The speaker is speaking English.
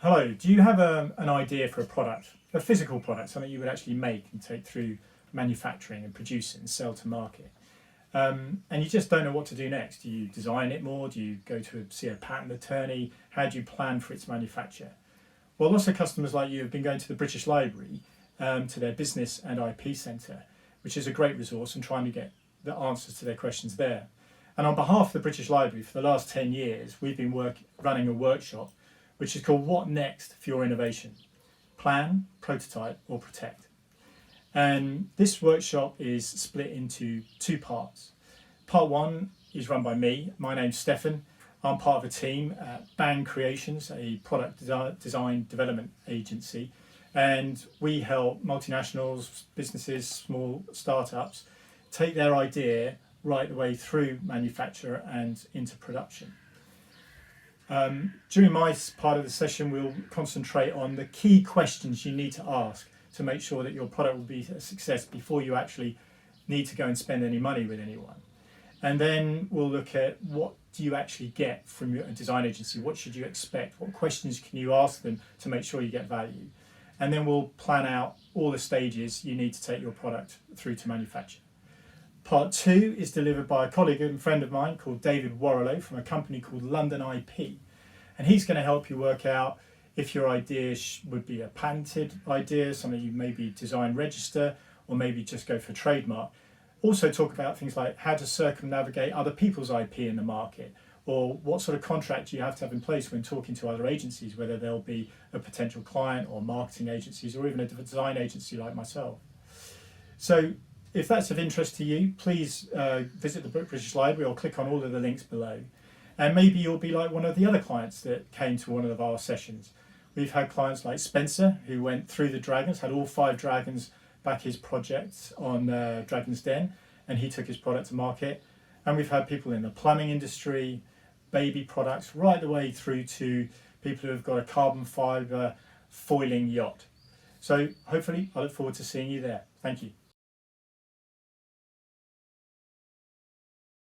Hello, do you have an idea for a product, a physical product, something you would actually make and take through manufacturing and produce it and sell to market? And you just don't know what to do next. Do you design it more? Do you go to see a patent attorney? How do you plan for its manufacture? Well, lots of customers like you have been going to the British Library, to their business and IP centre, which is a great resource, and trying to get the answers to their questions there. And on behalf of the British Library, for the last 10 years, we've been running a workshop which is called What Next for Your Innovation? Plan, Prototype or Protect. And this workshop is split into two parts. Part one is run by me. My name's Stefan. I'm part of a team at Bang Creations, a product design development agency. And we help multinationals, businesses, small startups take their idea right the way through manufacture and into production. During my part of the session, we'll concentrate on the key questions you need to ask to make sure that your product will be a success before you actually need to go and spend any money with anyone. And then we'll look at what do you actually get from your design agency, what should you expect, what questions can you ask them to make sure you get value. And then we'll plan out all the stages you need to take your product through to manufacture. Part two is delivered by a colleague and friend of mine called David Warrilow from a company called London IP. And he's going to help you work out if your idea would be a patented idea, something you maybe design register, or maybe just go for trademark. Also talk about things like how to circumnavigate other people's IP in the market, or what sort of contract you have to have in place when talking to other agencies, whether they'll be a potential client or marketing agencies or even a design agency like myself. So if that's of interest to you, please visit the British Library or click on all of the links below. And maybe you'll be like one of the other clients that came to one of our sessions. We've had clients like Spencer, who went through the dragons, had all 5 dragons back his project on Dragon's Den, and he took his product to market. And we've had people in the plumbing industry, baby products, right the way through to people who have got a carbon fibre foiling yacht. So hopefully I look forward to seeing you there. Thank you.